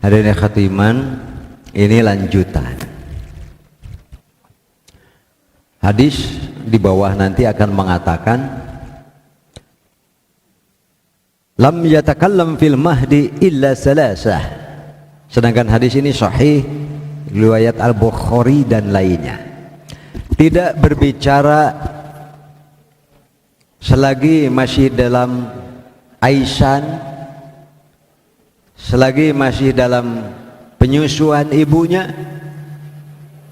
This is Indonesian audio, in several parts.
Hadirin khatiman, ini lanjutan. Hadis di bawah nanti akan mengatakan lam yatakallam fil mahdi illa salasah. Sedangkan hadis ini sahih riwayat Al-Bukhari dan lainnya. Tidak berbicara selagi masih dalam aisan, selagi masih dalam penyusuan ibunya,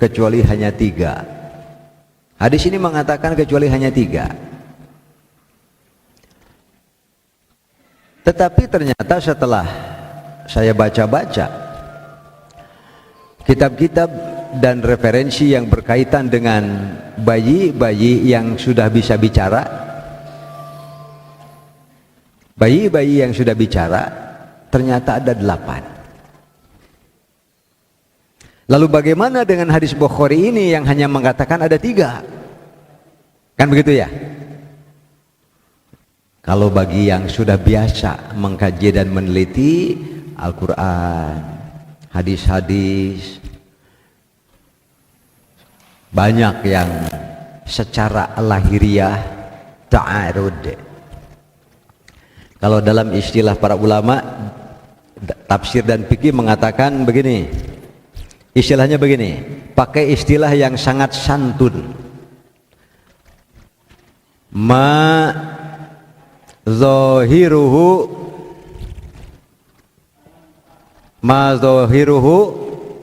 kecuali hanya 3. Hadis ini mengatakan kecuali hanya 3. Tetapi ternyata setelah saya baca-baca kitab-kitab dan referensi yang berkaitan dengan bayi-bayi yang sudah bisa bicara, bayi-bayi yang sudah bicara ternyata ada 8. Lalu bagaimana dengan hadis Bukhari ini yang hanya mengatakan ada 3? Kan begitu ya? Kalau bagi yang sudah biasa mengkaji dan meneliti Al-Quran, hadis-hadis, banyak yang secara lahiriah ta'arud. Kalau dalam istilah para ulama tafsir dan fikih mengatakan begini, istilahnya begini, pakai istilah yang sangat santun, ma zahiruhu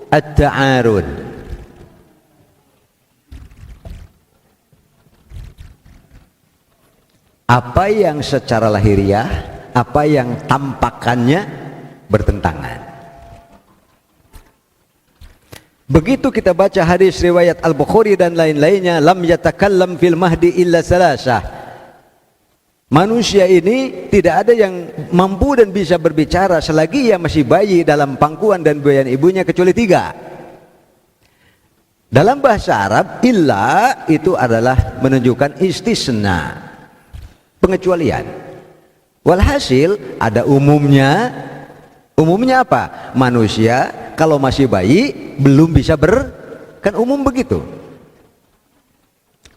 at-ta'arud. Apa yang secara lahiriah, apa yang tampakannya bertentangan. Begitu kita baca hadis riwayat Al-Bukhari dan lain-lainnya, lam yatakallam fil mahdi illa salasah. Manusia ini tidak ada yang mampu dan bisa berbicara selagi ia masih bayi dalam pangkuan dan buayan ibunya kecuali 3. Dalam bahasa Arab, illa itu adalah menunjukkan istisna, pengecualian. Walhasil ada umumnya. Umumnya apa? Manusia kalau masih bayi belum bisa kan umum begitu.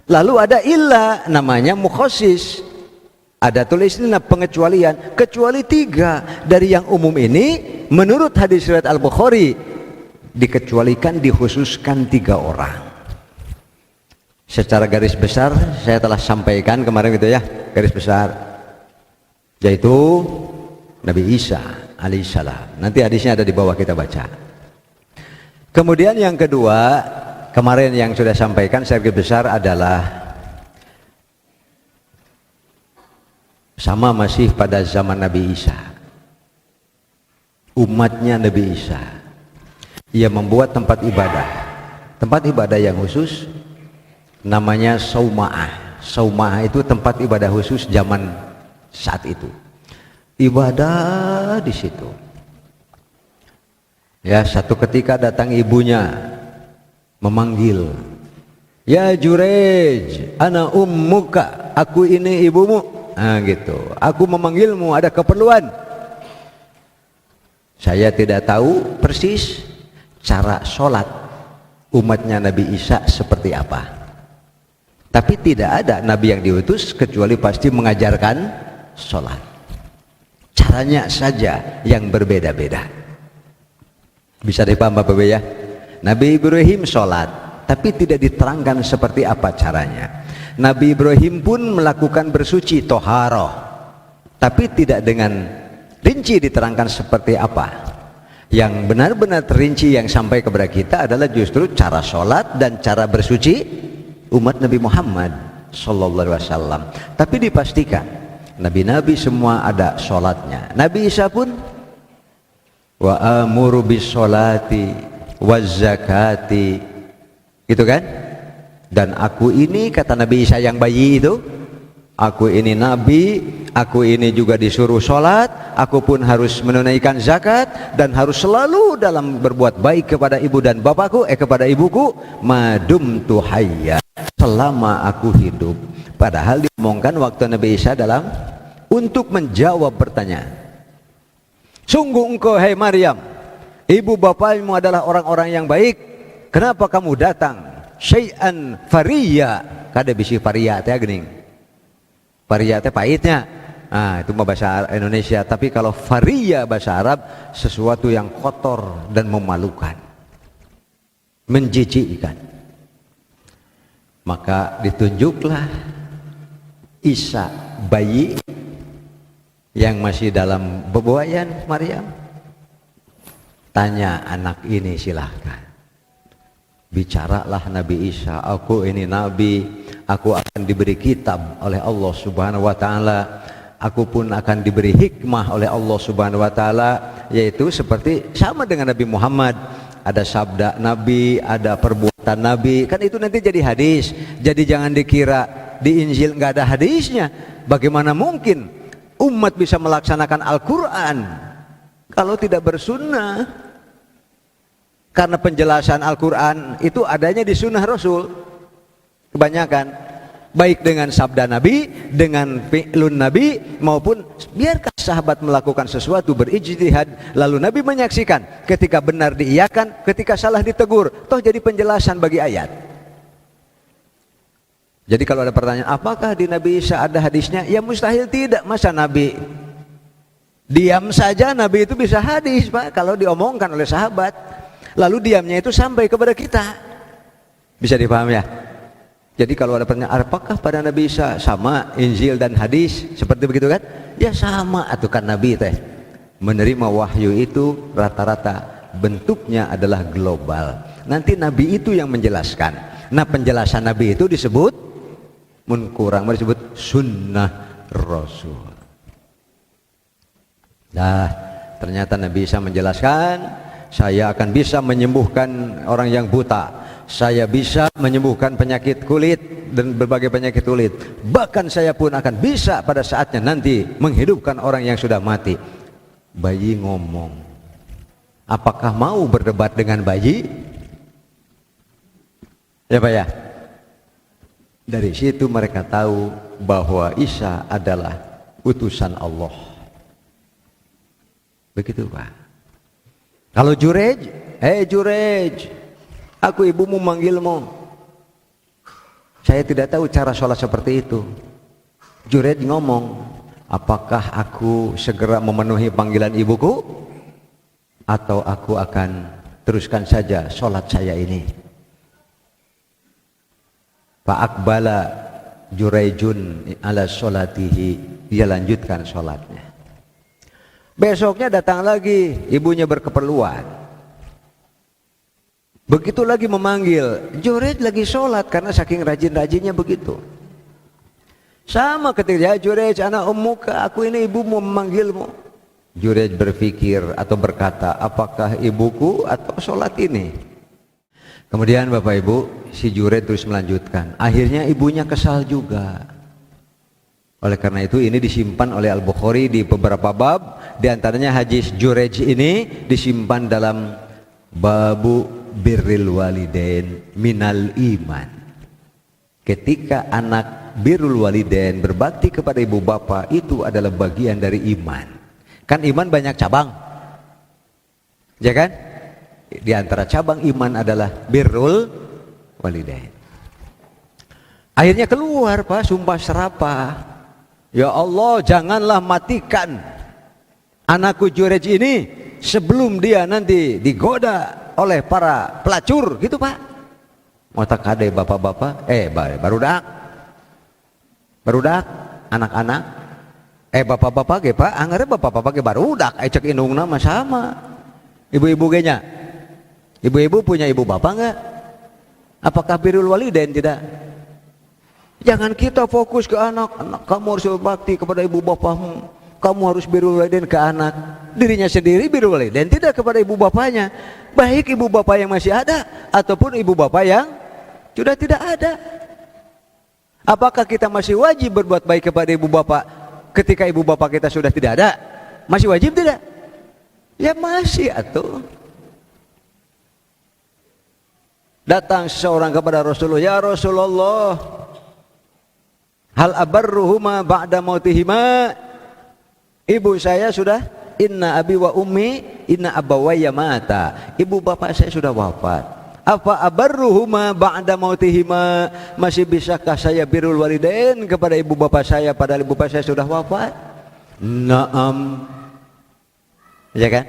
Lalu ada illa, namanya mukhasis. Ada tulisnya pengecualian, kecuali 3 dari yang umum ini menurut hadis riwayat Al-Bukhari dikecualikan, dikhususkan 3 orang. Secara garis besar saya telah sampaikan kemarin gitu ya, garis besar, yaitu Nabi Isa alaihissalam. Nanti hadisnya ada di bawah, kita baca. Kemudian yang kedua, kemarin yang sudah sampaikan secara garis besar adalah sama masih pada zaman Nabi Isa, umatnya Nabi Isa, ia membuat tempat ibadah yang khusus, namanya Sauma'ah. Sauma'ah itu tempat ibadah khusus zaman saat itu, ibadah di situ. Ya, satu ketika datang ibunya memanggil, ya Jurej, ana ummuka, aku ini ibumu. Nah gitu, aku memanggilmu, ada keperluan. Saya tidak tahu persis cara sholat umatnya Nabi Isa seperti apa, tapi tidak ada Nabi yang diutus kecuali pasti mengajarkan sholat. Caranya saja yang berbeda-beda. Bisa dipaham Bapak Ibu ya? Nabi Ibrahim sholat, tapi tidak diterangkan seperti apa caranya. Nabi Ibrahim pun melakukan bersuci, toharoh, tapi tidak dengan rinci diterangkan seperti apa. Yang benar-benar terinci yang sampai kepada kita adalah justru cara sholat dan cara bersuci umat Nabi Muhammad sallallahu alaihi wasallam. Tapi dipastikan nabi-nabi semua ada sholatnya. Nabi Isa pun wa amuru bis sholati waz zakati, gitu kan? Dan aku ini, kata Nabi Isa yang bayi itu, aku ini nabi, aku ini juga disuruh sholat, aku pun harus menunaikan zakat, dan harus selalu dalam berbuat baik kepada ibu dan bapakku, kepada ibuku, madumtu hayya, selama aku hidup. Padahal diomongkan waktu Nabi Isa dalam untuk menjawab pertanyaan. Sungguh engkau hai Maryam ibu bapakmu adalah orang-orang yang baik. Kenapa kamu datang? Syai'an fariya, kada bisi fariya teh geuning. Fariya teh pahitnya. Nah, itu mah bahasa Indonesia. Tapi kalau fariya bahasa Arab, sesuatu yang kotor dan memalukan, menjijikkan. Maka ditunjuklah Isa, bayi yang masih dalam bebuayan Maryam. Tanya anak ini, silahkan. Bicaralah Nabi Isa, aku ini nabi, aku akan diberi kitab oleh Allah Subhanahu wa taala. Aku pun akan diberi hikmah oleh Allah Subhanahu wa taala, yaitu seperti sama dengan Nabi Muhammad. Ada sabda Nabi, ada perbuatan Nabi, kan itu nanti jadi hadis. Jadi jangan dikira di Injil nggak ada hadisnya. Bagaimana mungkin umat bisa melaksanakan Al-Quran kalau tidak bersunnah? Karena penjelasan Al-Quran itu adanya di sunnah Rasul kebanyakan, baik dengan sabda Nabi, dengan fi'lun Nabi, maupun biarkan sahabat melakukan sesuatu berijtihad, lalu Nabi menyaksikan, ketika benar diiyakan, ketika salah ditegur, toh jadi penjelasan bagi ayat. Jadi kalau ada pertanyaan, apakah di Nabi Isa ada hadisnya? Ya mustahil tidak. Masa Nabi diam saja, Nabi itu bisa hadis, Pak, kalau diomongkan oleh sahabat. Lalu diamnya itu sampai kepada kita. Bisa dipahami ya? Jadi kalau ada pertanyaan, apakah pada Nabi Isa sama Injil dan hadis? Seperti begitu kan? Ya sama, atukan Nabi teh menerima wahyu itu rata-rata bentuknya adalah global. Nanti Nabi itu yang menjelaskan. Nah, penjelasan Nabi itu disebut kurang disebut sunnah Rasul. Nah, ternyata Nabi Isa menjelaskan, saya akan bisa menyembuhkan orang yang buta, saya bisa menyembuhkan penyakit kulit dan berbagai penyakit kulit, bahkan saya pun akan bisa pada saatnya nanti menghidupkan orang yang sudah mati. Bayi ngomong. Apakah mau berdebat dengan bayi? Ya Pak ya. Dari situ mereka tahu bahwa Isa adalah utusan Allah. Begitu Pak. Kalau Jurej, Jurej, aku ibumu manggilmu. Saya tidak tahu cara sholat seperti itu. Jurej ngomong, apakah aku segera memenuhi panggilan ibuku, atau aku akan teruskan saja sholat saya ini? Fa'akbala Jurejun ala sholatihi, dia lanjutkan sholatnya. Besoknya datang lagi, ibunya berkeperluan. Begitu lagi memanggil, Jurej lagi sholat karena saking rajin-rajinnya begitu. Sama ketika, ya Jurej anak ummuka, aku ini ibumu memanggilmu. Jurej berpikir atau berkata, apakah ibuku atau sholat ini? Kemudian Bapak Ibu, si Jurej terus melanjutkan. Akhirnya ibunya kesal juga. Oleh karena itu ini disimpan oleh Al-Bukhari di beberapa bab. Di antaranya hadis Jurej ini disimpan dalam babu birril walidain minal iman. Ketika anak birrul walidain berbakti kepada ibu bapa, itu adalah bagian dari iman. Kan iman banyak cabang, ya kan? Di antara cabang iman adalah birrul walidain. Akhirnya keluar Pak, sumpah serapah, ya Allah janganlah matikan anakku Jurej ini sebelum dia nanti digoda oleh para pelacur, gitu Pak. Motak kade bapak-bapak, barudak, anak-anak, bapak-bapak ge Pak, anggar bapak-bapak ge barudak, cek indungna mah sama. Ibu-ibu ge nya, ibu-ibu punya ibu bapak enggak? Apakah birrul walidain? Tidak. Jangan kita fokus ke anak, kamu harus berbakti kepada ibu bapakmu, kamu harus birrul walidain ke anak. Dirinya sendiri birrul walidain tidak kepada ibu bapaknya, baik ibu bapak yang masih ada ataupun ibu bapak yang sudah tidak ada. Apakah kita masih wajib berbuat baik kepada ibu bapak ketika ibu bapak kita sudah tidak ada? Masih wajib tidak? Ya masih atuh. Datang seseorang kepada Rasulullah, ya Rasulullah, hal abarruhuma ba'da mautihima, ibu saya sudah, inna abi wa ummi inna abawayya mata, ibu bapak saya sudah wafat. Apa abarruhuma ba'da mautihima, masih bisakah saya birrul walidain kepada ibu bapak saya padahal ibu bapak saya sudah wafat? Naam. Ya kan?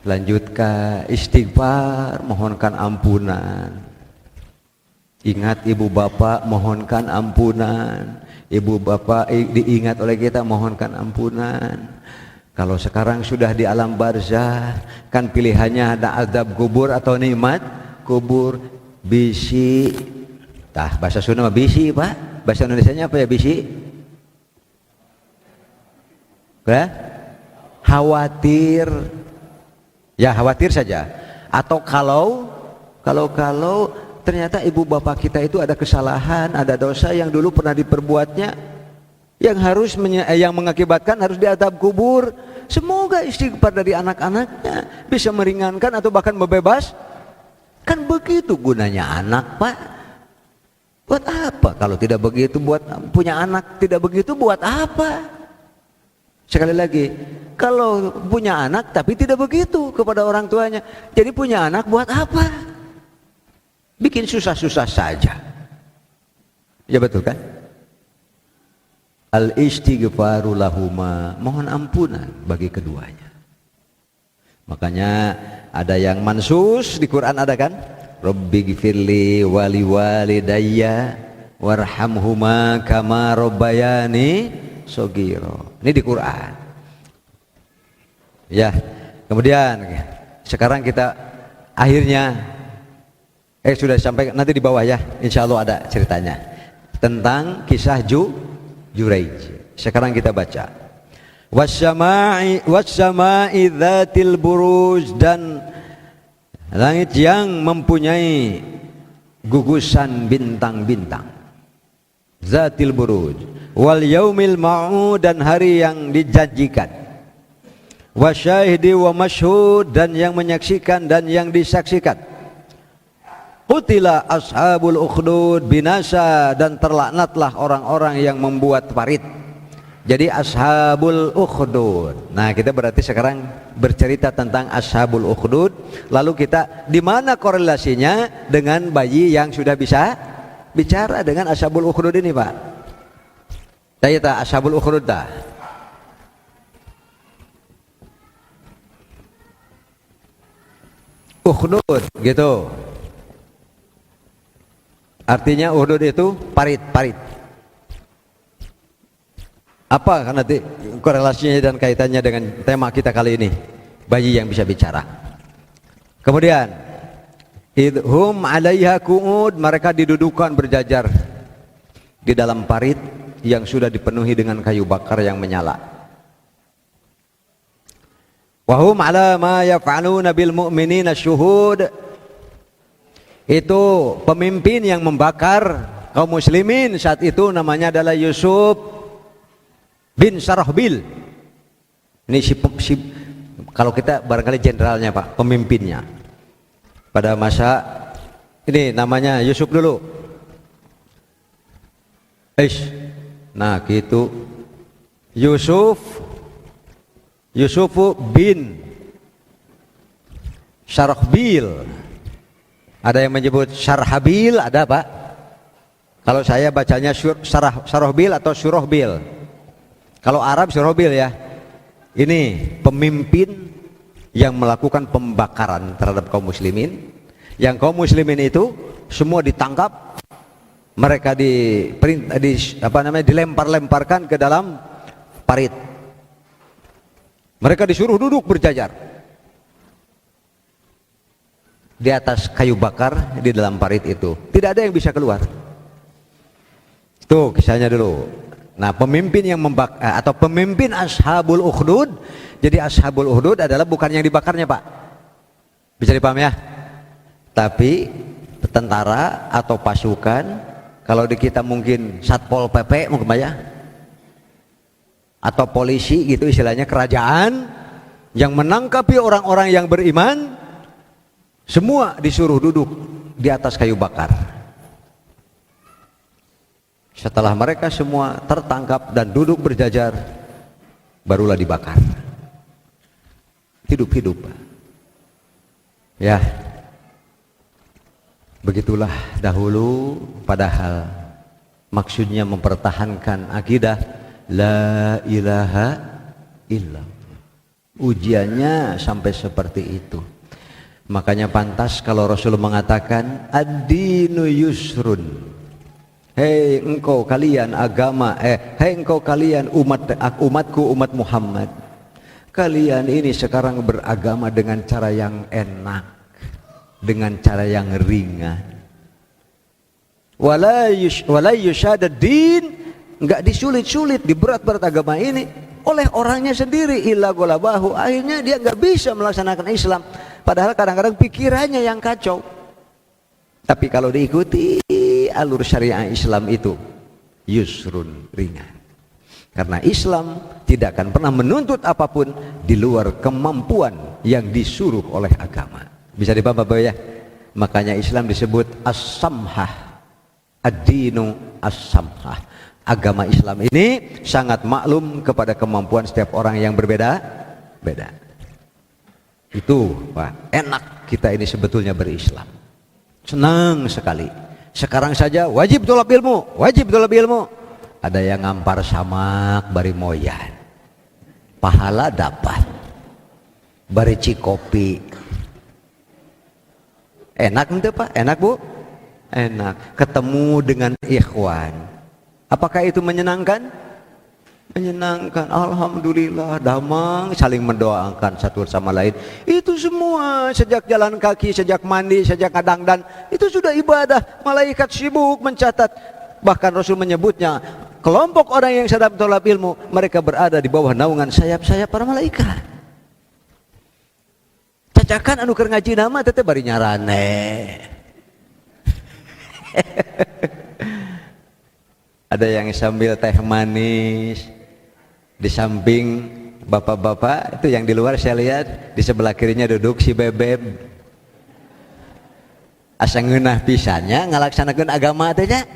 Lanjutkan istighfar, mohonkan ampunan. Ingat ibu bapak, mohonkan ampunan. Ibu bapak diingat oleh kita, mohonkan ampunan. Kalau sekarang sudah di alam barzah, kan pilihannya ada azab kubur atau nikmat kubur. Bisi, bahasa Sunda mah bisi Pak, bahasa Indonesianya apa ya bisi? Khawatir, ya khawatir saja. Atau kalau ternyata ibu bapak kita itu ada kesalahan, ada dosa yang dulu pernah diperbuatnya, yang mengakibatkan harus diazab kubur. Semoga istighfar dari anak-anaknya bisa meringankan atau bahkan membebas. Kan begitu gunanya anak Pak. Buat apa kalau tidak begitu? Buat punya anak tidak begitu buat apa? Sekali lagi, kalau punya anak tapi tidak begitu kepada orang tuanya, jadi punya anak buat apa? Bikin susah-susah saja. Ya betul kan? Al-istighfaru lahuma, mohon ampunan bagi keduanya. Makanya ada yang mansus di Quran, ada kan? Rabbighfirli wali walidayya warhamhuma kama rabbayani shogiro. Ini di Quran. Ya, kemudian sekarang kita akhirnya sudah sampai, nanti di bawah ya, insya Allah ada ceritanya tentang kisah Juraij. Sekarang kita baca wassama'i dzatil buruj, dan langit yang mempunyai gugusan bintang-bintang, zatil buruj, wal yaumil ma'ud, dan hari yang dijanjikan, wasyahidi wa masyhud, dan yang menyaksikan dan yang disaksikan. Qutila ashabul ukhdud, binasa dan terlaknatlah orang-orang yang membuat parit. Jadi ashabul ukhdud. Nah, kita berarti sekarang bercerita tentang ashabul ukhdud. Lalu kita di mana korelasinya dengan bayi yang sudah bisa bicara dengan ashabul ukhdud ini, Pak? Tayata ashabul ukhdud dah. Ukhdud gitu. Artinya ukhdud itu parit-parit. Apa kan nanti korelasinya dan kaitannya dengan tema kita kali ini, bayi yang bisa bicara. Kemudian idhum 'alaiha qu'ud, mereka didudukan berjajar di dalam parit yang sudah dipenuhi dengan kayu bakar yang menyala. Wa hum 'ala ma yaf'aluna bil mu'minina syuhud. Itu pemimpin yang membakar kaum muslimin saat itu namanya adalah Yusuf bin Sarahbil. Ini kalau kita barangkali jenderalnya Pak, pemimpinnya pada masa ini namanya Yusuf dulu. Nah gitu, Yusuf bin Sarahbil. Ada yang menyebut Syarhabil, ada Pak. Kalau saya bacanya Sarahbil atau Syurahbil. Kalau Arab Syurahbil ya. Ini pemimpin yang melakukan pembakaran terhadap kaum muslimin. Yang kaum muslimin itu semua ditangkap, mereka dilempar-lemparkan ke dalam parit. Mereka disuruh duduk berjajar di atas kayu bakar di dalam parit itu. Tidak ada yang bisa keluar. Tuh kisahnya dulu. Nah, pemimpin yang atau pemimpin ashabul ukhdud. Jadi ashabul ukhdud adalah bukan yang dibakarnya Pak. Bisa dipahami ya? Tapi tentara atau pasukan, kalau di kita mungkin Satpol PP mungkin ya, atau polisi gitu istilahnya, kerajaan yang menangkapi orang-orang yang beriman. Semua disuruh duduk di atas kayu bakar. Setelah mereka semua tertangkap dan duduk berjajar, barulah dibakar. hidup-hidup. Ya, begitulah dahulu, padahal maksudnya mempertahankan akidah la ilaha illallah. Ujiannya sampai seperti itu. Makanya pantas kalau Rasul mengatakan ad-dinu yusrun. Hei engkau kalian agama, hei engkau kalian umatku, umat Muhammad. Kalian ini sekarang beragama dengan cara yang enak, dengan cara yang ringan. Wala yushadad din, enggak disulit-sulit, diberat-berat agama ini oleh orangnya sendiri. Illa golabahu, akhirnya dia enggak bisa melaksanakan Islam. Padahal kadang-kadang pikirannya yang kacau. Tapi kalau diikuti alur syariah Islam itu yusrun, ringan. Karena Islam tidak akan pernah menuntut apapun di luar kemampuan yang disuruh oleh agama. Bisa dipaham Bapak ya? Makanya Islam disebut as-samhah, ad-dinu as-samhah. Agama Islam ini sangat maklum kepada kemampuan setiap orang yang berbeda-beda. Itu Pak, enak kita ini sebetulnya berislam. Senang sekali. Sekarang saja wajib tolab ilmu, wajib tolab ilmu. Ada yang ngampar samak bari moyan, pahala dapat, bari cikopi. Enak ente Pak, enak Bu? Enak. Ketemu dengan ikhwan. Apakah itu menyenangkan? Menyenangkan. Alhamdulillah, damang, saling mendoakan satu sama lain. Itu semua sejak jalan kaki, sejak mandi, sejak kadangdan, itu sudah ibadah. Malaikat sibuk mencatat. Bahkan Rasul menyebutnya, kelompok orang yang sedang tolab ilmu, mereka berada di bawah naungan sayap-sayap para malaikat. Cacakan anu keur ngaji nama teteh bari nyarane. Ada yang sambil teh manis, di samping bapak-bapak itu yang di luar saya lihat, di sebelah kirinya duduk si bebeb. Asa ngeunah pisannya ngalaksanakeun agama teh nya.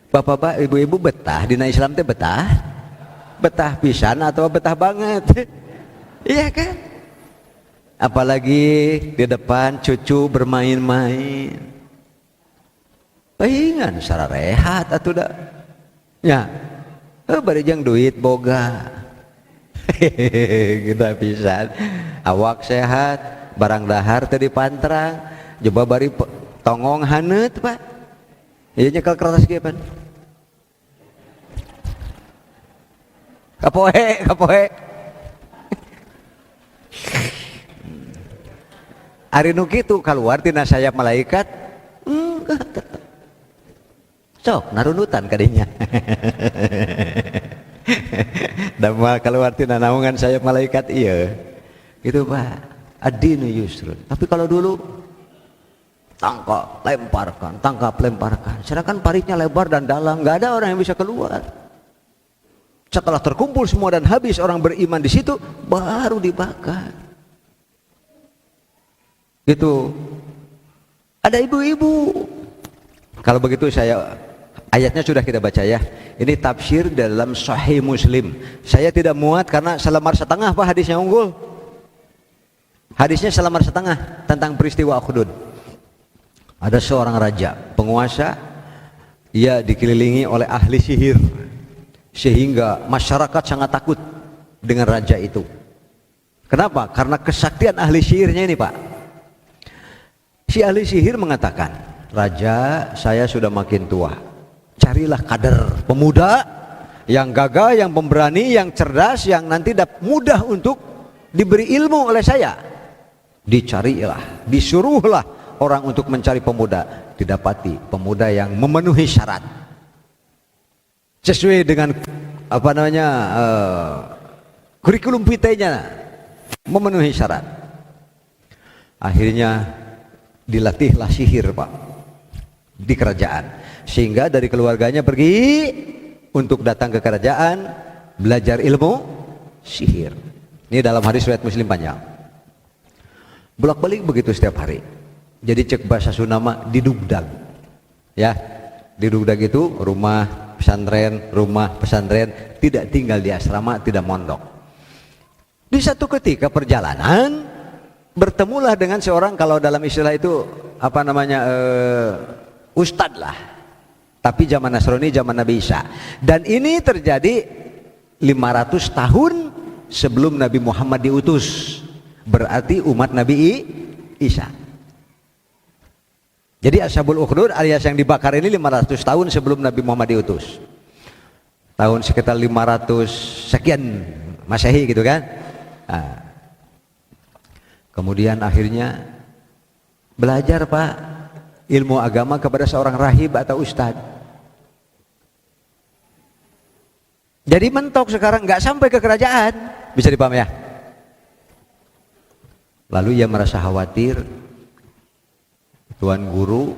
Bapak-bapak, ibu-ibu betah dina Islam teh betah? Betah pisan atau betah banget? Iya kan? Apalagi di depan cucu bermain-main. Palingan secara rehat atuh da. Ya. Bari jeung duit boga. Kita pisan. Awak sehat, barang dahar teh dipantrang, coba bari tongong haneut, Pak. Ieu nyekel kertas ge pan. Kapoe. Ari nu kitu kaluar tina sayap malaikat. Sok narunutan kadinya. Damal keluar tina naungan sayap malaikat iya. Gitu Pak. Ad-dinu yusrun. Tapi kalau dulu tangkap lemparkan. Sedangkan paritnya lebar dan dalam, nggak ada orang yang bisa keluar. Setelah terkumpul semua dan habis orang beriman di situ, baru dibakar. Gitu. Ada ibu-ibu. Kalau begitu ayatnya sudah kita baca ya. Ini tafsir dalam Sahih Muslim. Saya tidak muat karena selembar setengah Pak hadisnya unggul. Hadisnya selembar setengah tentang peristiwa Uhud. Ada seorang raja, penguasa, ia dikelilingi oleh ahli sihir. Sehingga masyarakat sangat takut dengan raja itu. Kenapa? Karena kesaktian ahli sihirnya ini Pak. Si ahli sihir mengatakan, "Raja, saya sudah makin tua. Carilah kader pemuda yang gagah, yang pemberani, yang cerdas, yang nanti mudah untuk diberi ilmu oleh saya." Dicarilah, disuruhlah orang untuk mencari pemuda. Didapati pemuda yang memenuhi syarat sesuai dengan kurikulum vitae-nya, memenuhi syarat. Akhirnya dilatihlah sihir Pak di kerajaan, sehingga dari keluarganya pergi untuk datang ke kerajaan belajar ilmu sihir. Ini dalam hadis riwayat Muslim panjang. Bolak-balik begitu setiap hari. Jadi cek bahasa Sunda didugdag. Ya, didugdag itu rumah pesantren, tidak tinggal di asrama, tidak mondok. Di satu ketika perjalanan bertemulah dengan seorang, kalau dalam istilah itu apa namanya, ustad lah, tapi zaman Nasrani, zaman Nabi Isa. Dan ini terjadi 500 tahun sebelum Nabi Muhammad diutus, berarti umat Nabi Isa. Jadi Ashabul Ukhdud alias yang dibakar ini 500 tahun sebelum Nabi Muhammad diutus. Tahun sekitar 500 sekian Masehi gitu kan. Nah, kemudian akhirnya belajar Pak ilmu agama kepada seorang rahib atau ustadz. Jadi mentok sekarang, nggak sampai ke kerajaan, bisa dipaham ya. Lalu ia merasa khawatir, Tuan Guru,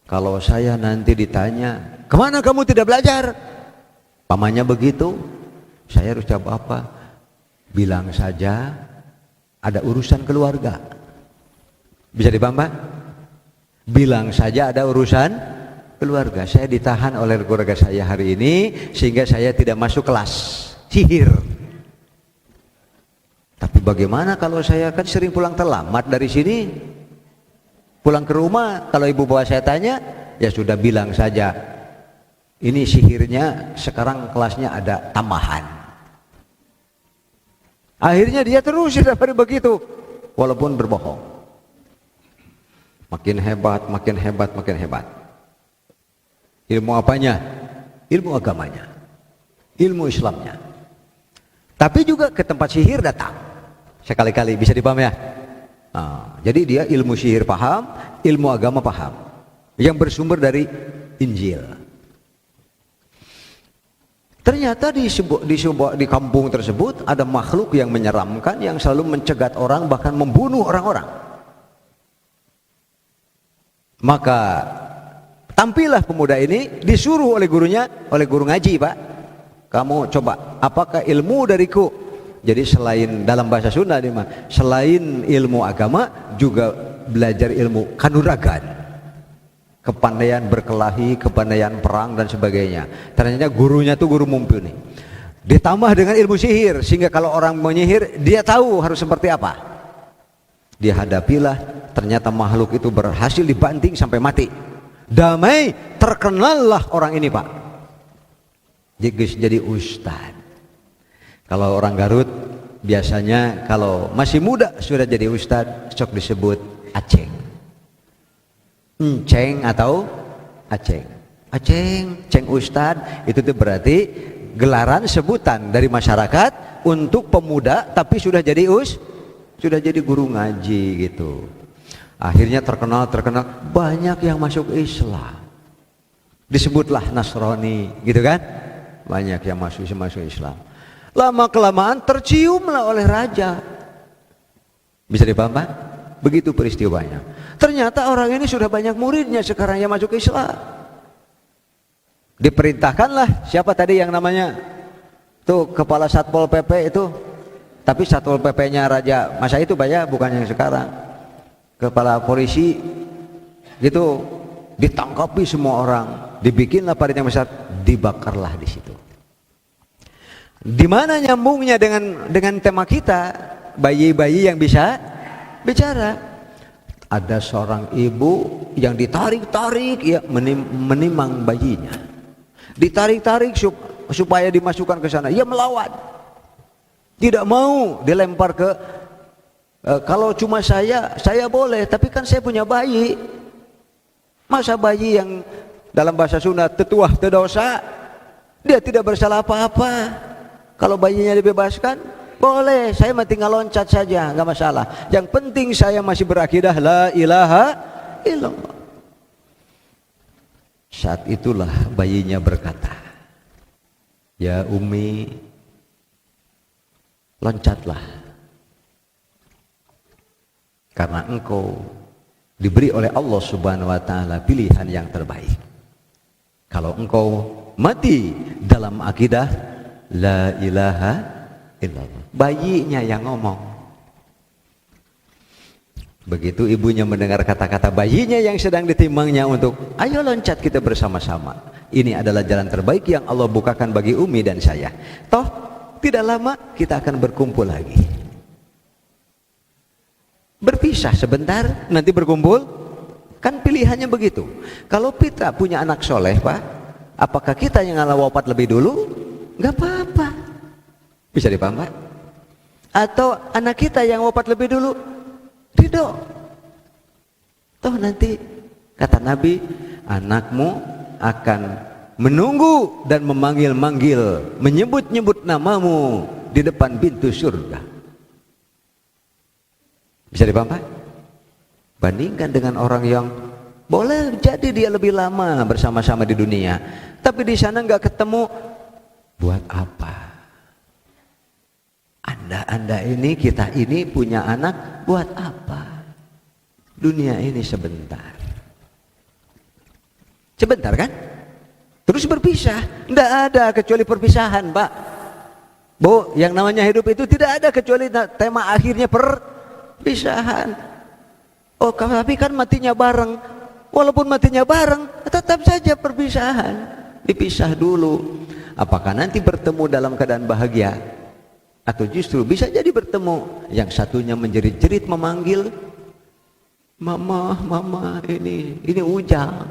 kalau saya nanti ditanya, kemana kamu tidak belajar? Pamannya begitu, saya harus jawab apa? Bilang saja ada urusan keluarga. Bisa dipaham Pak? Bilang saja ada urusan keluarga. Saya ditahan oleh keluarga saya hari ini sehingga saya tidak masuk kelas sihir. Tapi bagaimana kalau saya kan sering pulang terlambat dari sini, pulang ke rumah, kalau ibu bapak saya tanya, ya sudah bilang saja ini sihirnya sekarang kelasnya ada tambahan. Akhirnya dia terus daripada begitu, walaupun berbohong. Makin hebat, makin hebat, makin hebat. Ilmu apanya? Ilmu agamanya, ilmu Islamnya. Tapi juga ke tempat sihir datang sekali-kali, bisa dipaham ya. Jadi dia ilmu sihir paham, ilmu agama paham, yang bersumber dari Injil. Ternyata di kampung tersebut ada makhluk yang menyeramkan, yang selalu mencegat orang, bahkan membunuh orang-orang. Maka tampillah pemuda ini, disuruh oleh gurunya, oleh guru ngaji, Pak, kamu coba, apakah ilmu dariku? Jadi selain dalam bahasa Sunda nih, selain ilmu agama juga belajar ilmu kanuragan, kepandaian berkelahi, kepandaian perang dan sebagainya. Ternyata gurunya tuh guru mumpuni, ditambah dengan ilmu sihir, sehingga kalau orang menyihir dia tahu harus seperti apa. Dihadapilah, ternyata makhluk itu berhasil dibanting sampai mati. Damai, terkenallah orang ini Pak, jadi ustad. Kalau orang Garut biasanya kalau masih muda sudah jadi ustad, sok disebut aceng, enceng atau aceng. Aceng, ceng ustad, itu tuh berarti gelaran sebutan dari masyarakat untuk pemuda tapi sudah jadi guru ngaji gitu. Akhirnya terkenal, banyak yang masuk Islam, disebutlah Nasrani gitu kan, banyak yang masuk Islam. Lama kelamaan terciumlah oleh raja. Bisa dipaham Pak? Begitu peristiwanya. Ternyata orang ini sudah banyak muridnya sekarang yang masuk Islam. Diperintahkanlah, siapa tadi yang namanya tuh kepala Satpol PP itu, tapi Satpol PP-nya raja masa itu Pak ya, bukan yang sekarang. Kepala polisi gitu, ditangkapi semua orang, dibikinlah parit yang besar, dibakarlah di situ. Di mana nyambungnya dengan tema kita, bayi-bayi yang bisa bicara? Ada seorang ibu yang ditarik-tarik ya, menimang bayinya, ditarik-tarik supaya dimasukkan ke sana, ia melawan, tidak mau, dilempar ke kalau cuma saya boleh, tapi kan saya punya bayi. Masa bayi yang dalam bahasa Sunda tetuah tedosa, dia tidak bersalah apa-apa. Kalau bayinya dibebaskan, boleh, saya mah tinggal loncat saja, nggak masalah. Yang penting saya masih berakidah la ilaha illallah. Saat itulah bayinya berkata, ya Umi, loncatlah, karena engkau diberi oleh Allah Subhanahu wa ta'ala pilihan yang terbaik. Kalau engkau mati dalam akidah la ilaha illallah. Bayinya yang ngomong. Begitu ibunya mendengar kata-kata bayinya yang sedang ditimbangnya untuk ayo loncat kita bersama-sama, ini adalah jalan terbaik yang Allah bukakan bagi Umi dan saya. Toh tidak lama kita akan berkumpul lagi. Berpisah sebentar, nanti berkumpul. Kan pilihannya begitu. Kalau kita punya anak soleh, Pak, apakah kita yang ngalah wafat lebih dulu? Nggak apa-apa. Bisa dipaham, Pak? Atau anak kita yang wafat lebih dulu? Ridho. Toh nanti kata Nabi, anakmu akan menunggu dan memanggil-manggil, menyebut-nyebut namamu di depan pintu surga. Bisa dipaham, Pak? Bandingkan dengan orang yang boleh jadi dia lebih lama bersama-sama di dunia, tapi di sana nggak ketemu. Buat apa? Anda ini, kita ini punya anak buat apa? Dunia ini sebentar. Sebentar kan? Terus berpisah. Tidak ada kecuali perpisahan, Pak. Bu, yang namanya hidup itu tidak ada kecuali tema akhirnya perpisahan. Oh, tapi kan matinya bareng. Walaupun matinya bareng, tetap saja perpisahan. Dipisah dulu. Apakah nanti bertemu dalam keadaan bahagia? Atau justru bisa jadi bertemu, yang satunya menjerit-jerit memanggil, mama, mama, ini Ujang,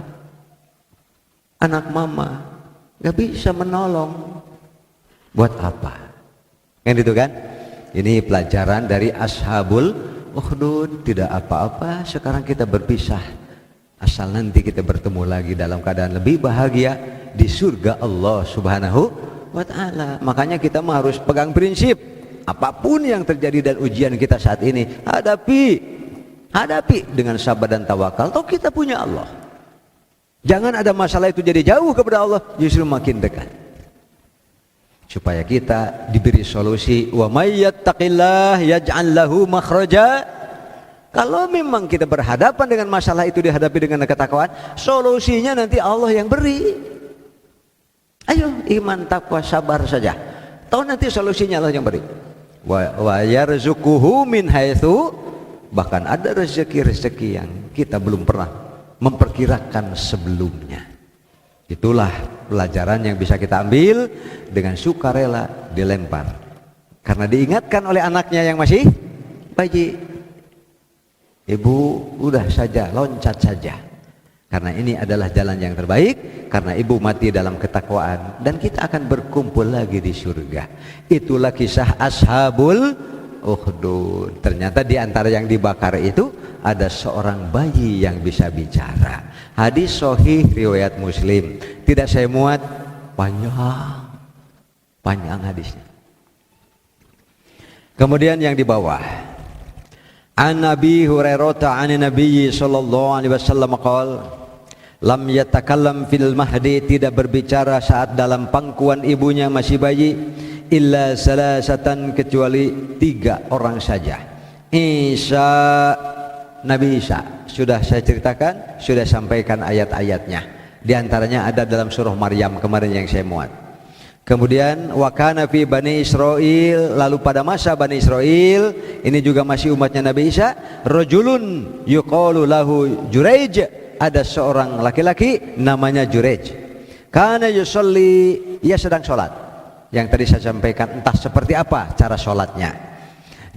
anak mama, gak bisa menolong. Buat apa? Kan itu kan? Ini pelajaran dari Ashabul Ukhdud. Tidak apa-apa sekarang kita berpisah, asal nanti kita bertemu lagi dalam keadaan lebih bahagia di surga Allah Subhanahu wa ta'ala. Makanya kita harus pegang prinsip, apapun yang terjadi dan ujian kita saat ini, hadapi dengan sabar dan tawakal. Toh kita punya Allah. Jangan ada masalah itu jadi jauh kepada Allah, justru makin dekat. Supaya kita diberi solusi. Wa may yattaqillah yaj'al lahu makhraja. Kalau memang kita berhadapan dengan masalah itu, dihadapi dengan ketakwaan, solusinya nanti Allah yang beri. Ayo iman, takwa, sabar saja. Tahu nanti solusinya Allah yang beri. Wa yarzuquhu min haitsu, bahkan ada rezeki-rezeki yang kita belum pernah memperkirakan sebelumnya. Itulah pelajaran yang bisa kita ambil. Dengan sukarela dilempar, karena diingatkan oleh anaknya yang masih bayi. Ibu, udah saja, loncat saja, karena ini adalah jalan yang terbaik. Karena ibu mati dalam ketakwaan, dan kita akan berkumpul lagi di surga. Itulah kisah Ashabul Ukhdud. Ternyata di antara yang dibakar itu ada seorang bayi yang bisa bicara. Hadis sahih riwayat Muslim. Tidak saya muat, panjang hadisnya. Kemudian yang di bawah, an Nabi Hurairah an Nabi sallallahu alaihi wasallam qala, lam yatakallam fil mahdi, tidak berbicara saat dalam pangkuan ibunya masih bayi, illa salasatan, kecuali 3 orang saja. Nabi Isa sudah saya ceritakan, sudah sampaikan ayat-ayatnya. Di antaranya ada dalam surah Maryam kemarin yang saya muat. Kemudian wa kana fi Bani Israil, lalu pada masa Bani Israil, ini juga masih umatnya Nabi Isa, rajulun yuqalu lahu Juraij, ada seorang laki-laki namanya Juraij. Kana yusalli, ia sedang sholat. Yang tadi saya sampaikan, entah seperti apa cara sholatnya.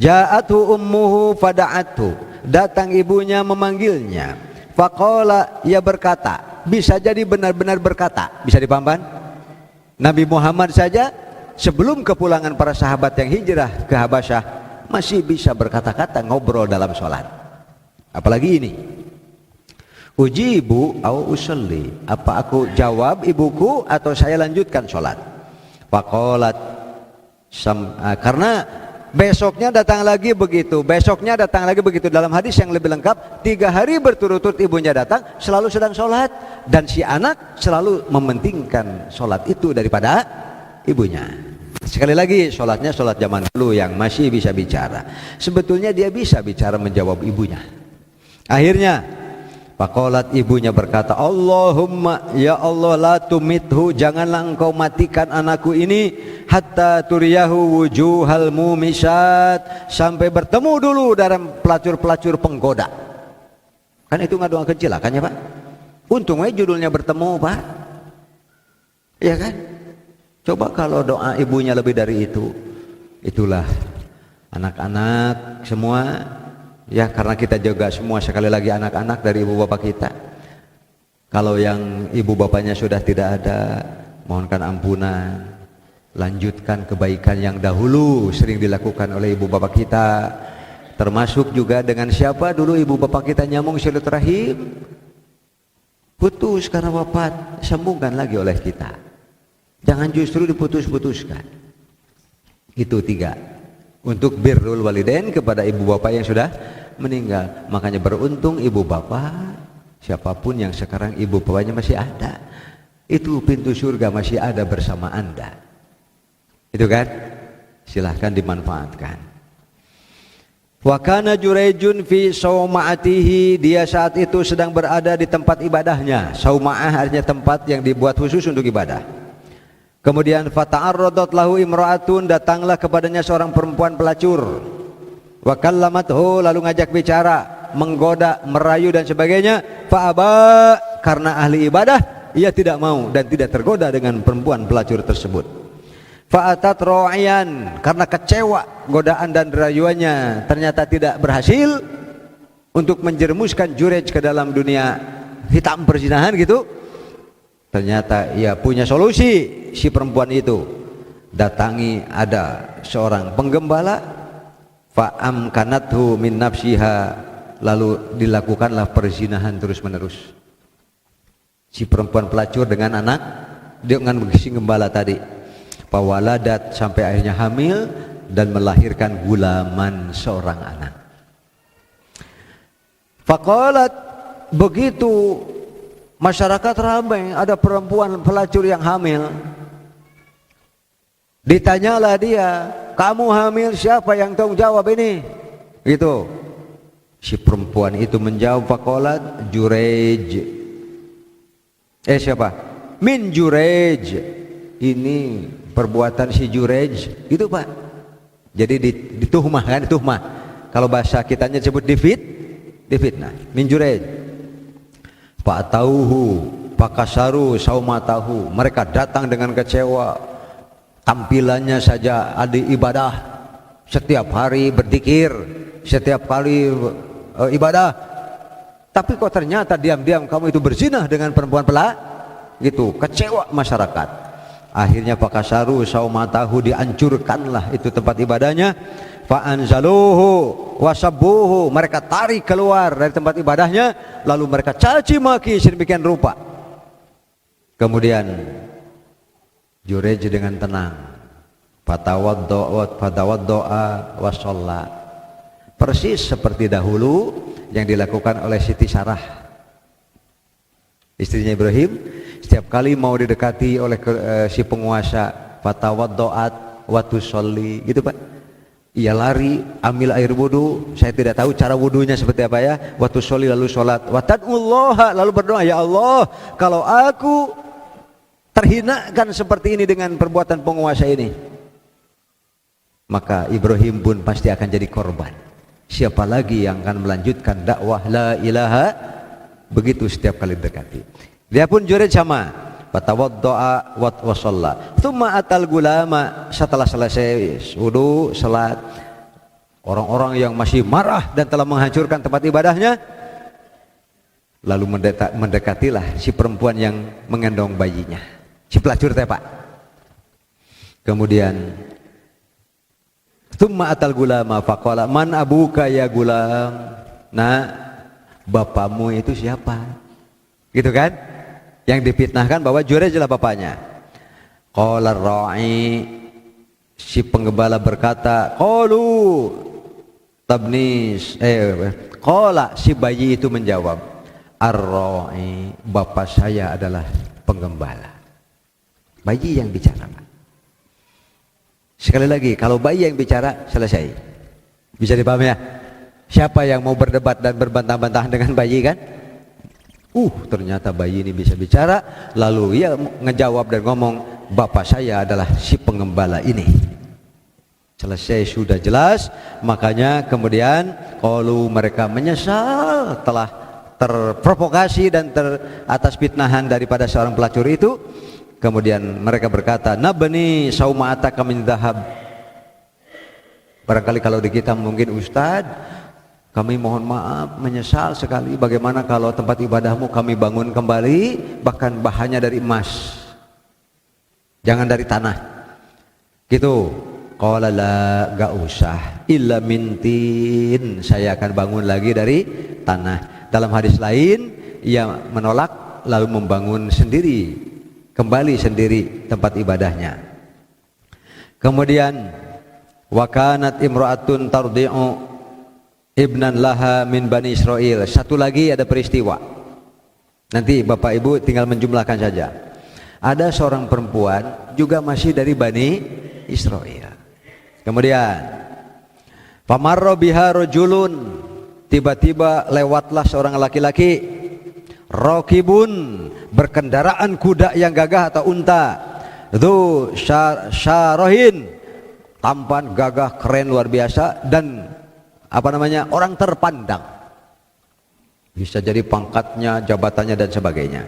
Ja'atu ummuhu fada'atu, datang ibunya memanggilnya. Faqala, ia berkata, bisa jadi benar-benar berkata. Bisa dipaham? Nabi Muhammad saja sebelum kepulangan para sahabat yang hijrah ke Habasyah masih bisa berkata-kata, ngobrol dalam sholat. Apalagi ini, ujibu au usalli, apa aku jawab ibuku atau saya lanjutkan sholat. Faqalat, karena besoknya datang lagi begitu, besoknya datang lagi begitu. Dalam hadis yang lebih lengkap, 3 hari berturut-turut ibunya datang, selalu sedang sholat, dan si anak selalu mementingkan sholat itu daripada ibunya. Sekali lagi, sholatnya sholat zaman dulu yang masih bisa bicara. Sebetulnya dia bisa bicara menjawab ibunya. Akhirnya faqalat, ibunya berkata, Allahumma, ya Allah, la tumithu, janganlah engkau matikan anakku ini, hatta turiyahu wujuhal mumisat, sampai bertemu dulu dalam pelacur-pelacur penggoda. Kan itu nggak doa kecil lah kan ya Pak? Untungnya judulnya bertemu Pak, ya kan? Coba kalau doa ibunya lebih dari itu. Itulah anak-anak semua, ya karena kita juga semua sekali lagi anak-anak dari ibu bapak kita. Kalau yang ibu bapaknya sudah tidak ada, mohonkan ampunan, lanjutkan kebaikan yang dahulu sering dilakukan oleh ibu bapak kita. Termasuk juga dengan siapa dulu ibu bapak kita nyambung silaturahim, putus karena wafat, sambungkan lagi oleh kita. Jangan justru diputus-putuskan. Itu 3. Untuk birrul walidain kepada ibu bapak yang sudah meninggal. Makanya beruntung ibu bapak, siapapun yang sekarang ibu bapaknya masih ada, itu pintu surga masih ada bersama Anda. Itu kan? Silahkan dimanfaatkan. Wa kana Jurayjun fi sauma'atihi, dia saat itu sedang berada di tempat ibadahnya. Sauma'ah artinya tempat yang dibuat khusus untuk ibadah. Kemudian fata'arradat lahu imra'atun, datanglah kepadanya seorang perempuan pelacur. Wa kallamathu, lalu ngajak bicara, menggoda, merayu dan sebagainya. Fa'aba, karena ahli ibadah ia tidak mau dan tidak tergoda dengan perempuan pelacur tersebut. Fa'atat ra'iyan, karena kecewa godaan dan rayuannya ternyata tidak berhasil untuk menjermuskan Jurayj ke dalam dunia hitam perzinahan gitu. Ternyata ia punya solusi. Si perempuan itu datangi ada seorang penggembala, fa'amkanathu min nafsiha, lalu dilakukanlah perzinahan terus menerus. Si perempuan pelacur dengan anak, dengan si gembala tadi. Pawaladat, sampai akhirnya hamil dan melahirkan gulaman, seorang anak. Faqalat, begitu masyarakat ramai ada perempuan pelacur yang hamil, ditanyalah dia, kamu hamil, siapa yang tanggung jawab ini? Gitu. Si perempuan itu menjawab, faqalat Jurayj. Siapa? Min Jurayj. Ini perbuatan si Jurayj, gitu Pak. Jadi dituhmah kan, dituhmah. Kalau bahasa kitanya disebut difitnah. Min Jurayj. Fa'tauhu fakasaru saumatahu, mereka datang dengan kecewa. Tampilannya saja adik ibadah, setiap hari berzikir, setiap kali ibadah, tapi kok ternyata diam-diam kamu itu berzinah dengan perempuan gitu. Kecewa masyarakat. Akhirnya fakasaru saumatahu, dihancurkanlah itu tempat ibadahnya. Fa'anzaluhu wasabbuhu, mereka tarik keluar dari tempat ibadahnya, lalu mereka caci maki sedemikian rupa. Kemudian Jurayj dengan tenang fatawaddo'a wa shalla, persis seperti dahulu yang dilakukan oleh Siti Sarah, istrinya Ibrahim. Setiap kali mau didekati oleh si penguasa, fatawaddo'at wa tusolli, gitu Pak. Ia lari, ambil air wudu, saya tidak tahu cara wudunya seperti apa ya, wa tusolli, lalu sholat, wa tad'ullaha, lalu berdoa, ya Allah, kalau aku terhinakan seperti ini dengan perbuatan penguasa ini, maka Ibrahim pun pasti akan jadi korban. Siapa lagi yang akan melanjutkan dakwah la ilaha? Begitu setiap kali dekati. Dia pun Jurayj sama, fatawaddo'a wa shalla. Tsumma atal gulama, setelah selesai wudu, salat, orang-orang yang masih marah dan telah menghancurkan tempat ibadahnya, lalu mendekatilah si perempuan yang menggendong bayinya, si pelacur teh Pak. Kemudian tsumma atal gulama faqala man abuka ya gulam, nah bapamu itu siapa? Gitu kan? Yang difitnahkan bahwa Jurayj adalah bapaknya. Qala ar-ra'i, si penggembala berkata, qalu tabnis, qala, si bayi itu menjawab, ar-ra'i, bapak saya adalah penggembala. Bayi yang bicara. Sekali lagi, kalau bayi yang bicara, selesai. Bisa dipahami ya? Siapa yang mau berdebat dan berbantah-bantahan dengan bayi kan? Ternyata bayi ini bisa bicara, lalu ia ngejawab dan ngomong, bapak saya adalah si penggembala ini. Selesai, sudah jelas. Makanya kemudian kalau mereka menyesal telah terprovokasi dan atas fitnahan daripada seorang pelacur itu, Kemudian mereka berkata, nabni sauma'ataka min dhahab. Barangkali kalau di kita mungkin, Ustadz, kami mohon maaf, menyesal sekali, bagaimana kalau tempat ibadahmu kami bangun kembali, bahkan bahannya dari emas, jangan dari tanah gitu. Qala la, gak usah, illa mintin, saya akan bangun lagi dari tanah. Dalam hadis lain ia menolak lalu membangun sendiri, kembali sendiri tempat ibadahnya. Kemudian wa kanat imra'atun tardi'u ibnan laha min bani Israel. Satu lagi ada peristiwa, nanti Bapak Ibu tinggal menjumlahkan saja. Ada seorang perempuan juga masih dari Bani Israel. Kemudian famarra biha rajulun, tiba-tiba lewatlah seorang laki-laki, raqibun, berkendaraan kuda yang gagah atau unta, dzu syarahin, tampan, gagah, keren, luar biasa, dan orang terpandang, bisa jadi pangkatnya, jabatannya dan sebagainya.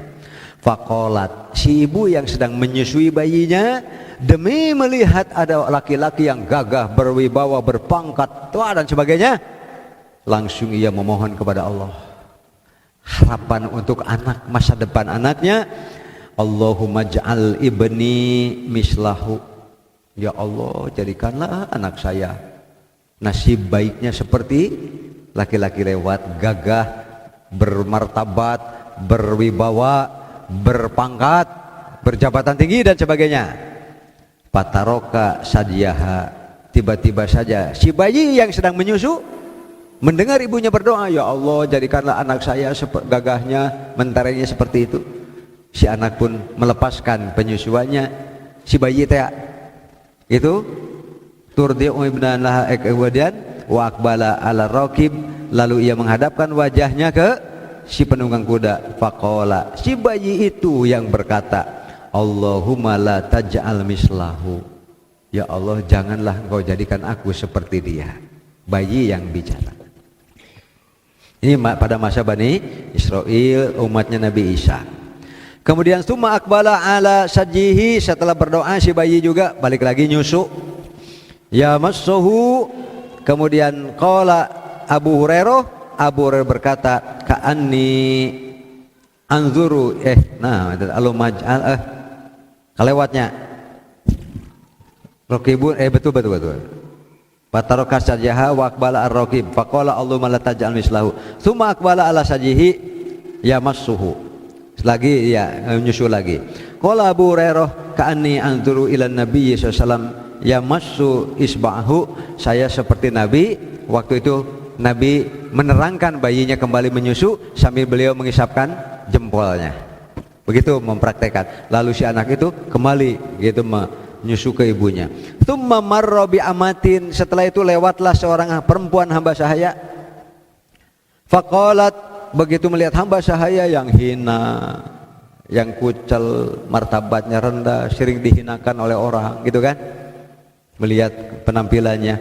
Faqalat, si ibu yang sedang menyusui bayinya, demi melihat ada laki-laki yang gagah, berwibawa, berpangkat, tua dan sebagainya, langsung ia memohon kepada Allah harapan untuk anak, masa depan anaknya. Allahumma ja'al ibni mislahu, ya Allah jadikanlah anak saya nasib baiknya seperti laki-laki lewat, gagah, bermartabat, berwibawa, berpangkat, berjabatan tinggi dan sebagainya. Pataroka sadiyaha, tiba-tiba saja si bayi yang sedang menyusu mendengar ibunya berdoa, ya Allah jadikanlah anak saya gagahnya, menterengnya seperti itu. Si anak pun melepaskan penyusuannya. Si bayi itu turdi'u ibnan laha, kemudian wa aqbala ala raqib, lalu ia menghadapkan wajahnya ke si penunggang kuda. Faqala, si bayi itu yang berkata, Allahumma la taj'al mislahu, ya Allah janganlah engkau jadikan aku seperti dia. Bayi yang bicara. Ini pada masa Bani Israel, umatnya Nabi Isa. Kemudian summa aqbala ala sajihi, setelah berdoa si bayi juga balik lagi nyusu. Ya massuhu, kemudian qala Abu Hurairah berkata, ka'anni anzuru, alumaj'al, kelewatnya raqibun, betul. Fataraka sajaha wa aqbala ar-raqib faqala Allahumma la taj'al mislahu tsumma aqbala ala sajihi yamassuhu, lagi ya menyusul lagi. Qala Abu Hurairah ka'anni anzuru ila Nabi sallallahu alaihi wasallam yamassu isba'ahu, saya seperti Nabi waktu itu Nabi menerangkan bayinya kembali menyusu sambil beliau mengisapkan jempolnya, begitu mempraktekkan. Lalu si anak itu kembali gitu menyusu ke ibunya. Tsumma marra bi amatin, setelah itu lewatlah seorang perempuan hamba sahaya. Faqalat, begitu melihat hamba sahaya yang hina, yang kucel, martabatnya rendah, sering dihinakan oleh orang gitu kan, melihat penampilannya,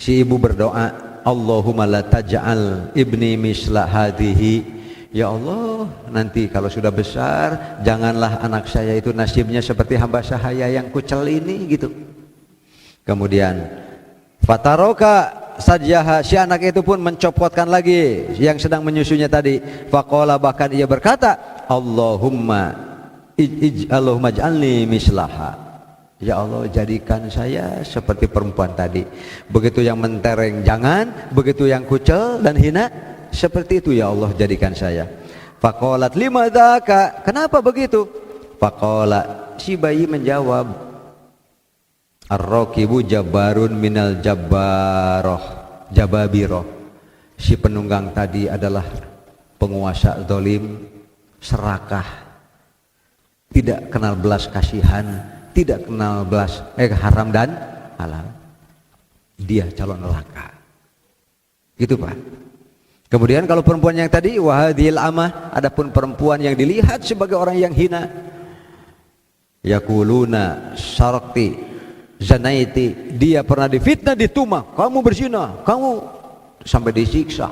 si ibu berdoa, Allahumma la taj'al ibni misla hadhihi, ya Allah nanti kalau sudah besar janganlah anak saya itu nasibnya seperti hamba sahaya yang kucel ini gitu. Kemudian fataroka sajyaha, si anak itu pun mencopotkan lagi yang sedang menyusunya tadi. Faqala, bahkan ia berkata, Allahumma ij'alni mislaha, ya Allah jadikan saya seperti perempuan tadi. Begitu yang mentereng jangan, begitu yang kucel dan hina seperti itu ya Allah jadikan saya. Faqalat lima dzaka, kenapa begitu? Faqala, si bayi menjawab, ar-raqibu jabbarun minal jababiroh, si penunggang tadi adalah penguasa zalim, serakah, tidak kenal belas kasihan, tidak kenal belas haram dan halal, dia calon neraka gitu Pak. Kemudian kalau perempuan yang tadi wahadil amah, adapun perempuan yang dilihat sebagai orang yang hina, yakuluna sarakti zanaiti, dia pernah difitnah, ditumah, kamu berzina, kamu, sampai disiksa.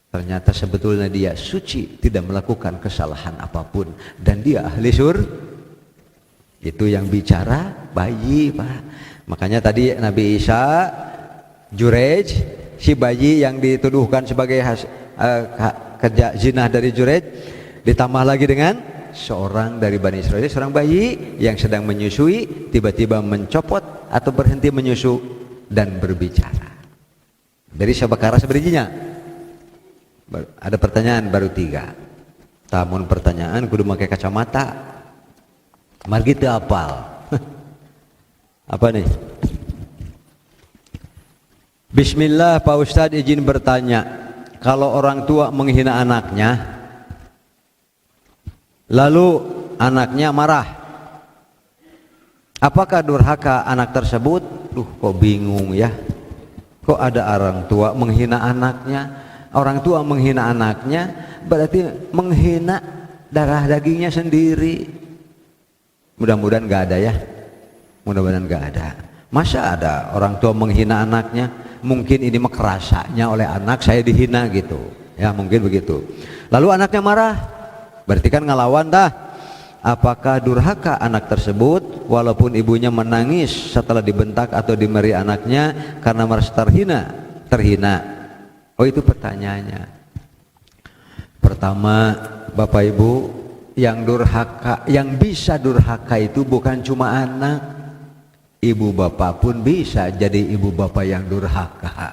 Ternyata sebetulnya dia suci, tidak melakukan kesalahan apapun, dan dia ahli surga. Itu yang bicara bayi, Pak. Makanya tadi Nabi Isa, Jurej, si bayi yang dituduhkan sebagai kerja zina dari Jurej, ditambah lagi dengan seorang dari Bani Israel, seorang bayi yang sedang menyusui, tiba-tiba mencopot atau berhenti menyusu dan berbicara. Dari Syabakara seberinya. Ada pertanyaan baru 3. Tamun pertanyaan kudu pakai kacamata. Margi teu apal. Apa nih? Bismillah, Pak Ustadz izin bertanya. Kalau orang tua menghina anaknya, lalu anaknya marah, apakah durhaka anak tersebut? Kok bingung ya. Kok ada orang tua menghina anaknya? Orang tua menghina anaknya berarti menghina darah dagingnya sendiri. Mudah-mudahan gak ada ya. Mudah-mudahan gak ada. Masa ada orang tua menghina anaknya? Mungkin ini mah kerasanya oleh anak, saya dihina gitu. Ya mungkin begitu. Lalu anaknya marah, berarti kan ngelawan dah. Apakah durhaka anak tersebut walaupun ibunya menangis setelah dibentak atau dimeri anaknya karena merasa terhina? Oh, itu pertanyaannya. Pertama, Bapak Ibu, yang durhaka, yang bisa durhaka itu bukan cuma anak. Ibu bapak pun bisa jadi ibu bapak yang durhaka.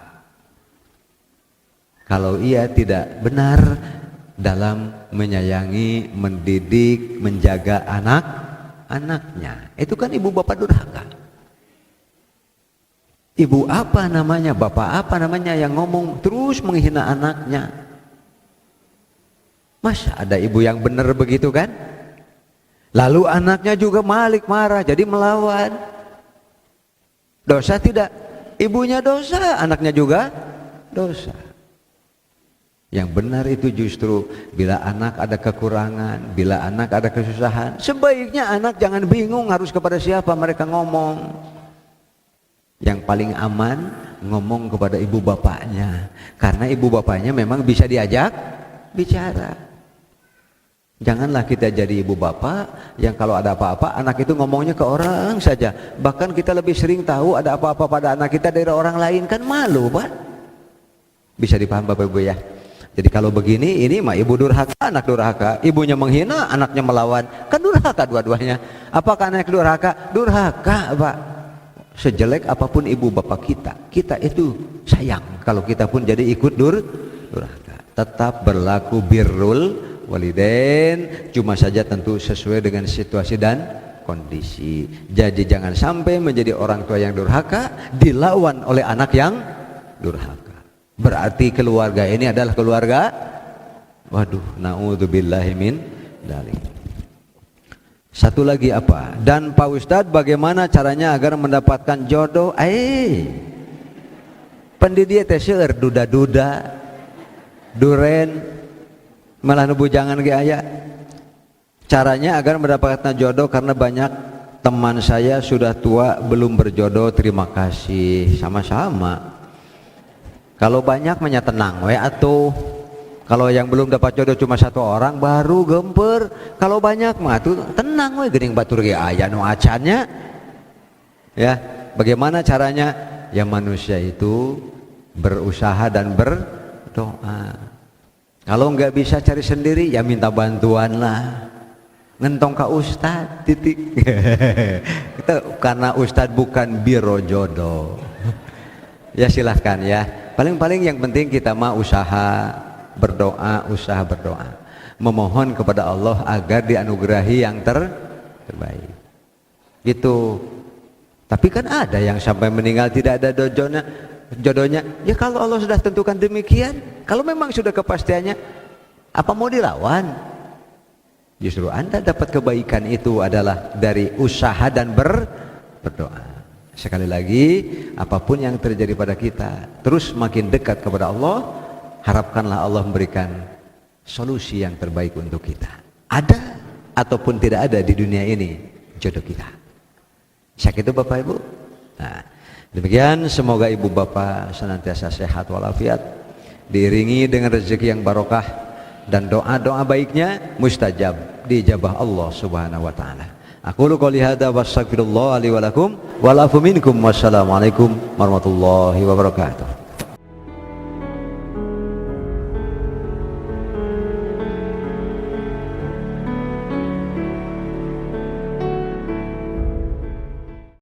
Kalau ia tidak benar dalam menyayangi, mendidik, menjaga anak-anaknya, itu kan ibu bapak durhaka. Ibu apa namanya, bapak apa namanya yang ngomong terus menghina anaknya? Masa ada ibu yang benar begitu kan? Lalu anaknya juga marah, jadi melawan. Dosa tidak? Ibunya dosa, anaknya juga dosa. Yang benar itu justru bila anak ada kekurangan, bila anak ada kesusahan, sebaiknya anak jangan bingung harus kepada siapa mereka ngomong. Yang paling aman ngomong kepada ibu bapaknya, karena ibu bapaknya memang bisa diajak bicara. Janganlah kita jadi ibu bapak yang kalau ada apa-apa anak itu ngomongnya ke orang saja. Bahkan kita lebih sering tahu ada apa-apa pada anak kita dari orang lain, kan malu, Pak. Bisa dipaham Bapak Ibu ya. Jadi kalau begini, ini mah ibu durhaka, anak durhaka. Ibunya menghina, anaknya melawan, kan durhaka dua-duanya. Apakah anak durhaka? Durhaka, Pak. Sejelek apapun ibu bapak kita itu sayang kalau kita pun jadi ikut durhaka. Tetap berlaku birrul walidain, cuma saja tentu sesuai dengan situasi dan kondisi. Jadi jangan sampai menjadi orang tua yang durhaka dilawan oleh anak yang durhaka. Berarti keluarga ini adalah keluarga, waduh, naudzubillahi min dzalik. Satu lagi apa? Dan Pak Ustadz, bagaimana caranya agar mendapatkan jodoh? Pendidik teh seueur duda-duda, duren, malah nu bujangan ge aya. Caranya agar mendapatkan jodoh, karena banyak teman saya sudah tua belum berjodoh. Terima kasih, sama-sama. Kalau banyak menya tenang we atuh. Kalau yang belum dapat jodoh cuma 1 orang baru gemper. Kalau banyak mah tuh tenang we, geuning batur ge aya nu acannya. Ya, bagaimana caranya? Ya manusia itu berusaha dan berdoa. Kalau nggak bisa cari sendiri ya minta bantuan lah. Ngentong ka ustad titik. Kita karena ustad bukan biro jodoh. Ya silahkan ya. Paling-paling yang penting kita mah usaha berdoa, memohon kepada Allah agar dianugerahi yang terbaik. Gitu. Tapi kan ada yang sampai meninggal tidak ada jodohnya. Ya kalau Allah sudah tentukan demikian, kalau memang sudah kepastiannya, apa mau dilawan? Justru Anda dapat kebaikan itu adalah dari usaha dan berdoa. Sekali lagi, apapun yang terjadi pada kita, terus makin dekat kepada Allah. Harapkanlah Allah memberikan solusi yang terbaik untuk kita. Ada ataupun tidak ada di dunia ini jodoh kita. Syak itu Bapak Ibu. Nah, demikian semoga Ibu Bapak senantiasa sehat walafiat, diiringi dengan rezeki yang barokah, dan doa-doa baiknya mustajab, diijabah Allah Subhanahu wa taala. Aqulu qouli hadza wa astaghfirullah li wa lakum wa lafu minkum. Wassalamualaikum warahmatullahi wabarakatuh.